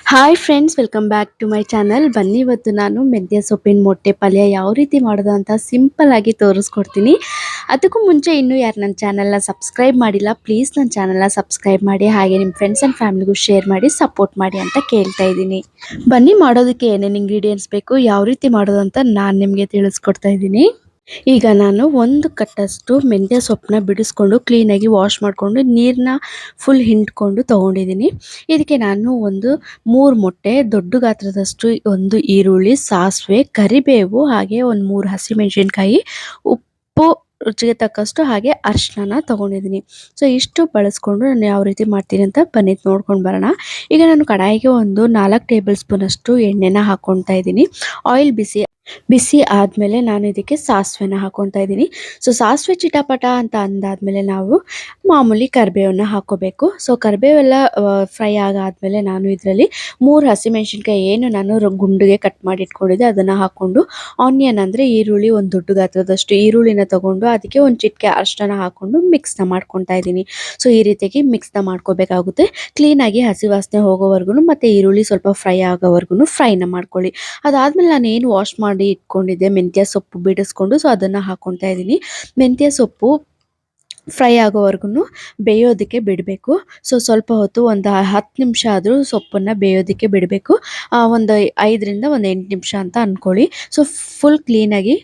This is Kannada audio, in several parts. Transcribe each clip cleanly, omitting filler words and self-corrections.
Hi friends, welcome back to my channel. ಬನ್ನಿ, ಇವತ್ತು ನಾನು ಮೆಂತ್ಯ ಸೊಪ್ಪಿನ ಮೊಟ್ಟೆ ಪಲ್ಯ ಯಾವ ರೀತಿ ಮಾಡೋದು ಅಂತ ಸಿಂಪಲ್ ಆಗಿ ತೋರಿಸ್ಕೊಡ್ತೀನಿ. ಅದಕ್ಕೂ ಮುಂಚೆ ಇನ್ನೂ ಯಾರು ನನ್ನ ಚಾನಲ್ನ ಸಬ್ಸ್ಕ್ರೈಬ್ ಮಾಡಿಲ್ಲ, ಪ್ಲೀಸ್ ನನ್ನ ಚಾನಲ್ನ ಸಬ್ಸ್ಕ್ರೈಬ್ ಮಾಡಿ, ಹಾಗೆ ನಿಮ್ಮ ಫ್ರೆಂಡ್ಸ್ ಆ್ಯಂಡ್ ಫ್ಯಾಮಿಲಿಗೂ ಶೇರ್ ಮಾಡಿ ಸಪೋರ್ಟ್ ಮಾಡಿ ಅಂತ ಕೇಳ್ತಾ ಇದ್ದೀನಿ. ಬನ್ನಿ, ಮಾಡೋದಕ್ಕೆ ಏನೇನು ಇಂಗ್ರೀಡಿಯೆಂಟ್ಸ್ ಬೇಕು, ಯಾವ ರೀತಿ ಮಾಡೋದು ಅಂತ ನಾನು ನಿಮಗೆ ತಿಳಿಸ್ಕೊಡ್ತಾ ಇದ್ದೀನಿ. ಈಗ ನಾನು ಒಂದು ಕಟ್ಟಷ್ಟು ಮೆಂತ್ಯ ಸೊಪ್ಪನ್ನ ಬಿಡಿಸ್ಕೊಂಡು ಕ್ಲೀನಾಗಿ ವಾಶ್ ಮಾಡಿಕೊಂಡು ನೀರನ್ನ ಫುಲ್ ಹಿಂಡ್ಕೊಂಡು ತೊಗೊಂಡಿದ್ದೀನಿ. ಇದಕ್ಕೆ ನಾನು ಒಂದು 3 ಮೊಟ್ಟೆ, ದೊಡ್ಡ ಗಾತ್ರದಷ್ಟು ಒಂದು ಈರುಳ್ಳಿ, ಸಾಸಿವೆ, ಕರಿಬೇವು, ಹಾಗೆ ಒಂದು 3 ಹಸಿಮೆಣಸಿನ್ಕಾಯಿ, ಉಪ್ಪು ರುಚಿಗೆ ತಕ್ಕಷ್ಟು, ಹಾಗೆ ಅರಿಶಿನ ತೊಗೊಂಡಿದ್ದೀನಿ. ಸೊ ಇಷ್ಟು ಬಳಸ್ಕೊಂಡು ನಾನು ಯಾವ ರೀತಿ ಮಾಡ್ತೀನಿ ಅಂತ ಬನ್ನಿ ನೋಡ್ಕೊಂಡು ಬರೋಣ. ಈಗ ನಾನು ಕಡಾಯಿಗೆ ಒಂದು 4 ಟೇಬಲ್ ಸ್ಪೂನ್ ಅಷ್ಟು ಎಣ್ಣೆನ ಹಾಕ್ಕೊಳ್ತಾ ಇದ್ದೀನಿ. ಆಯಿಲ್ ಬಿಸಿ ಆದಮೇಲೆ ನಾನು ಇದಕ್ಕೆ ಸಾಸಿವೆನ ಹಾಕ್ಕೊಳ್ತಾ ಇದ್ದೀನಿ. ಸೊ ಸಾಸಿವೆ ಚಿಟಪಟ ಅಂತ ಅಂದಾದ್ಮೇಲೆ ನಾವು ಮಾಮೂಲಿ ಕರಿಬೇವನ್ನ ಹಾಕ್ಕೋಬೇಕು. ಸೊ ಕರಿಬೇವೆಲ್ಲ ಫ್ರೈ ಆಗಾದ್ಮೇಲೆ ನಾನು ಇದರಲ್ಲಿ 3 ಹಸಿಮೆಣಸಿನ್ಕಾಯಿ ಏನು ನಾನು ಗುಂಡಿಗೆ ಕಟ್ ಮಾಡಿ ಇಟ್ಕೊಂಡಿದ್ದೆ ಅದನ್ನು ಹಾಕ್ಕೊಂಡು, ಆನಿಯನ್ ಅಂದರೆ ಈರುಳ್ಳಿ, ಒಂದು ದೊಡ್ಡ ಗಾತ್ರದಷ್ಟು ಈರುಳ್ಳಿನ ತಗೊಂಡು ಅದಕ್ಕೆ ಒಂದು ಚಿಟಿಕೆ ಅರಿಶಿನ ಹಾಕ್ಕೊಂಡು ಮಿಕ್ಸ್ನ ಮಾಡ್ಕೊತಾ ಇದ್ದೀನಿ. ಸೊ ಈ ರೀತಿಯಾಗಿ ಮಿಕ್ಸ್ನ ಮಾಡ್ಕೋಬೇಕಾಗುತ್ತೆ. ಕ್ಲೀನಾಗಿ ಹಸಿ ವಾಸನೆ ಹೋಗೋವರೆಗೂ ಮತ್ತು ಈರುಳ್ಳಿ ಸ್ವಲ್ಪ ಫ್ರೈ ಆಗೋವರೆಗೂ ಫ್ರೈನ ಮಾಡ್ಕೊಳ್ಳಿ. ಅದಾದಮೇಲೆ ನಾನು ಏನು ವಾಶ್ ಮಾಡಿ ಇಟ್ಕೊಂಡಿದ್ದೆ ಮೆಂತ್ಯ ಸೊಪ್ಪು ಬಿಡಿಸ್ಕೊಂಡು, ಸೊ ಅದನ್ನು ಹಾಕ್ಕೊತಾ ಇದ್ದೀನಿ. ಮೆಂತ್ಯ ಸೊಪ್ಪು ಫ್ರೈ ಆಗೋವರೆಗೂ ಬೇಯೋದಕ್ಕೆ ಬಿಡಬೇಕು. ಸೊ ಸ್ವಲ್ಪ ಹೊತ್ತು ಒಂದು 10 ನಿಮಿಷ ಆದರೂ ಸೊಪ್ಪನ್ನು ಬೇಯೋದಕ್ಕೆ ಬಿಡಬೇಕು. ಒಂದು 5ರಿಂದ ಒಂದು 8 ನಿಮಿಷ ಅಂತ ಅಂದ್ಕೊಳ್ಳಿ. ಸೊ ಫುಲ್ ಕ್ಲೀನಾಗಿ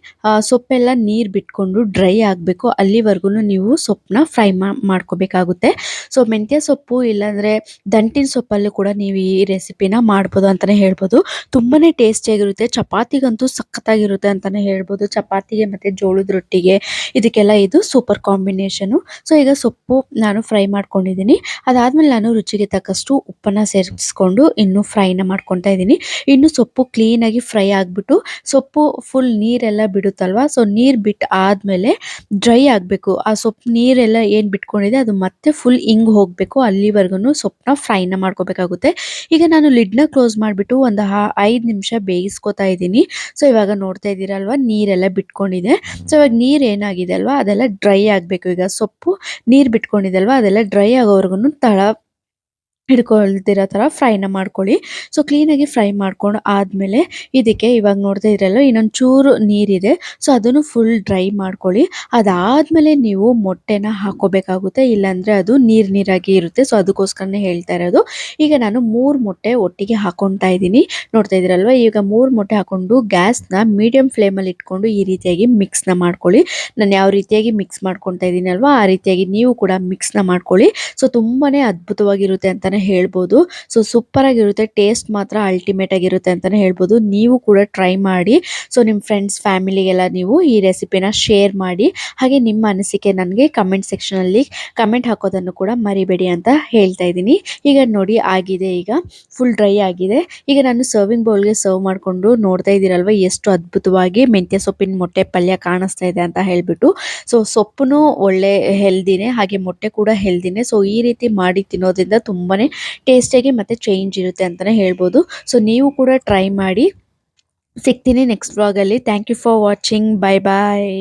ಸೊಪ್ಪೆಲ್ಲ ನೀರು ಬಿಟ್ಕೊಂಡು ಡ್ರೈ ಆಗಬೇಕು, ಅಲ್ಲಿವರೆಗೂ ನೀವು ಸೊಪ್ಪನ್ನ ಫ್ರೈ ಮಾಡ್ಕೋಬೇಕಾಗುತ್ತೆ. ಸೊ ಮೆಂತ್ಯ ಸೊಪ್ಪು ಇಲ್ಲಾಂದರೆ ದಂಟಿನ ಸೊಪ್ಪಲ್ಲೂ ಕೂಡ ನೀವು ಈ ರೆಸಿಪಿನ ಮಾಡ್ಬೋದು ಅಂತಲೇ ಹೇಳ್ಬೋದು. ತುಂಬಾ ಟೇಸ್ಟಿಯಾಗಿರುತ್ತೆ, ಚಪಾತಿಗಂತೂ ಸಖತ್ತಾಗಿರುತ್ತೆ ಅಂತಲೇ ಹೇಳ್ಬೋದು. ಚಪಾತಿಗೆ ಮತ್ತು ಜೋಳದ ರೊಟ್ಟಿಗೆ ಇದಕ್ಕೆಲ್ಲ ಇದು ಸೂಪರ್ ಕಾಂಬಿನೇಷನ್. ಸೊ ಈಗ ಸೊಪ್ಪು ನಾನು ಫ್ರೈ ಮಾಡ್ಕೊಂಡಿದ್ದೀನಿ. ಅದಾದ್ಮೇಲೆ ನಾನು ರುಚಿಗೆ ತಕ್ಕಷ್ಟು ಉಪ್ಪನ್ನ ಸೇರಿಸ್ಕೊಂಡು ಇನ್ನು ಫ್ರೈನ ಮಾಡ್ಕೊತಾ ಇದ್ದೀನಿ. ಇನ್ನು ಸೊಪ್ಪು ಕ್ಲೀನಾಗಿ ಫ್ರೈ ಆಗಿಬಿಟ್ಟು ಸೊಪ್ಪು ಫುಲ್ ನೀರೆಲ್ಲ ಬಿಡುತ್ತಲ್ವ, ಸೊ ನೀರು ಬಿಟ್ಟು ಆದಮೇಲೆ ಡ್ರೈ ಆಗಬೇಕು. ಆ ಸೊಪ್ಪು ನೀರೆಲ್ಲ ಏನು ಬಿಟ್ಕೊಂಡಿದೆ ಅದು ಮತ್ತೆ ಫುಲ್ ಹಿಂಗೆ ಹೋಗಬೇಕು, ಅಲ್ಲಿವರೆಗೂ ಸೊಪ್ಪನ್ನ ಫ್ರೈನ ಮಾಡ್ಕೋಬೇಕಾಗುತ್ತೆ. ಈಗ ನಾನು ಲಿಡ್ನ ಕ್ಲೋಸ್ ಮಾಡಿಬಿಟ್ಟು ಒಂದು 5 ನಿಮಿಷ ಬೇಯಿಸ್ಕೊತಾ ಇದ್ದೀನಿ. ಸೊ ಇವಾಗ ನೋಡ್ತಾ ಇದ್ದೀರಲ್ವ, ನೀರೆಲ್ಲ ಬಿಟ್ಕೊಂಡಿದೆ. ಸೊ ಇವಾಗ ನೀರು ಏನಾಗಿದೆ ಅಲ್ವಾ ಅದೆಲ್ಲ ಡ್ರೈ ಆಗಬೇಕು. ಈಗ ಸೊಪ್ಪು ನೀರು ಬಿಟ್ಕೊಂಡಿದೆ ಅಲ್ವಾ, ಅದೆಲ್ಲ ಡ್ರೈ ಆಗೋವರೆಗೂ ಹಿಡ್ಕೊಳ್ತಿರೋ ಥರ ಫ್ರೈನ ಮಾಡ್ಕೊಳ್ಳಿ. ಸೊ ಕ್ಲೀನಾಗಿ ಫ್ರೈ ಮಾಡ್ಕೊಂಡು ಆದಮೇಲೆ ಇದಕ್ಕೆ ಇವಾಗ ನೋಡ್ತಾ ಇದ್ರಲ್ಲ ಇನ್ನೊಂದು ಚೂರು ನೀರಿದೆ, ಸೊ ಅದನ್ನು ಫುಲ್ ಡ್ರೈ ಮಾಡ್ಕೊಳ್ಳಿ. ಅದಾದಮೇಲೆ ನೀವು ಮೊಟ್ಟೆನ ಹಾಕ್ಕೋಬೇಕಾಗುತ್ತೆ, ಇಲ್ಲಾಂದರೆ ಅದು ನೀರಾಗಿ ಇರುತ್ತೆ. ಸೊ ಅದಕ್ಕೋಸ್ಕರನೇ ಹೇಳ್ತಾ ಇರೋದು. ಈಗ ನಾನು 3 ಮೊಟ್ಟೆ ಒಟ್ಟಿಗೆ ಹಾಕ್ಕೊತಾ ಇದ್ದೀನಿ. ನೋಡ್ತಾ ಇದ್ದೀರಲ್ವ, ಈಗ 3 ಮೊಟ್ಟೆ ಹಾಕ್ಕೊಂಡು ಗ್ಯಾಸ್ನ ಮೀಡಿಯಮ್ ಫ್ಲೇಮಲ್ಲಿ ಇಟ್ಕೊಂಡು ಈ ರೀತಿಯಾಗಿ ಮಿಕ್ಸ್ನ ಮಾಡ್ಕೊಳ್ಳಿ. ನಾನು ಯಾವ ರೀತಿಯಾಗಿ ಮಿಕ್ಸ್ ಮಾಡ್ಕೊತಾ ಇದ್ದೀನಿ ಅಲ್ವಾ ಆ ರೀತಿಯಾಗಿ ನೀವು ಕೂಡ ಮಿಕ್ಸ್ನ ಮಾಡ್ಕೊಳ್ಳಿ. ಸೊ ತುಂಬಾ ಅದ್ಭುತವಾಗಿರುತ್ತೆ ಅಂತಲೇ ಹೇಳ್ಬೋದು. ಸೊ ಸೂಪರ್ ಆಗಿರುತ್ತೆ, ಟೇಸ್ಟ್ ಮಾತ್ರ ಅಲ್ಟಿಮೇಟ್ ಆಗಿರುತ್ತೆ ಅಂತಲೇ ಹೇಳ್ಬೋದು. ನೀವು ಕೂಡ ಟ್ರೈ ಮಾಡಿ. ಸೊ ನಿಮ್ಮ ಫ್ರೆಂಡ್ಸ್ ಫ್ಯಾಮಿಲಿಗೆಲ್ಲ ನೀವು ಈ ರೆಸಿಪಿನ ಶೇರ್ ಮಾಡಿ, ಹಾಗೆ ನಿಮ್ಮ ಅನಿಸಿಕೆ ನನಗೆ ಕಮೆಂಟ್ ಸೆಕ್ಷನಲ್ಲಿ ಕಮೆಂಟ್ ಹಾಕೋದನ್ನು ಕೂಡ ಮರಿಬೇಡಿ ಅಂತ ಹೇಳ್ತಾ ಇದ್ದೀನಿ. ಈಗ ನೋಡಿ ಆಗಿದೆ, ಈಗ ಫುಲ್ ಡ್ರೈ ಆಗಿದೆ. ಈಗ ನಾನು ಸರ್ವಿಂಗ್ ಬೌಲ್ಗೆ ಸರ್ವ್ ಮಾಡಿಕೊಂಡು ನೋಡ್ತಾ ಇದ್ದೀರಲ್ವ ಎಷ್ಟು ಅದ್ಭುತವಾಗಿ ಮೆಂತ್ಯ ಸೊಪ್ಪಿನ ಮೊಟ್ಟೆ ಪಲ್ಯ ಕಾಣಿಸ್ತಾ ಇದೆ ಅಂತ ಹೇಳ್ಬಿಟ್ಟು. ಸೊ ಸೊಪ್ಪು ಒಳ್ಳೆ ಹೆಲ್ದಿನೇ, ಹಾಗೆ ಮೊಟ್ಟೆ ಕೂಡ ಹೆಲ್ದಿನೇ. ಸೊ ಈ ರೀತಿ ಮಾಡಿ ತಿನ್ನೋದ್ರಿಂದ ತುಂಬಾ ಟೇಸ್ಟಿಯಾಗಿ ಮತ್ತು ಚೇಂಜ್ ಇರುತ್ತೆ ಅಂತಲೇ ಹೇಳ್ಬೋದು. ಸೊ ನೀವು ಕೂಡ ಟ್ರೈ ಮಾಡಿ. ಸಿಗ್ತೀನಿ ನೆಕ್ಸ್ಟ್ ವ್ಲಾಗಲ್ಲಿ. Thank you for watching. Bye bye.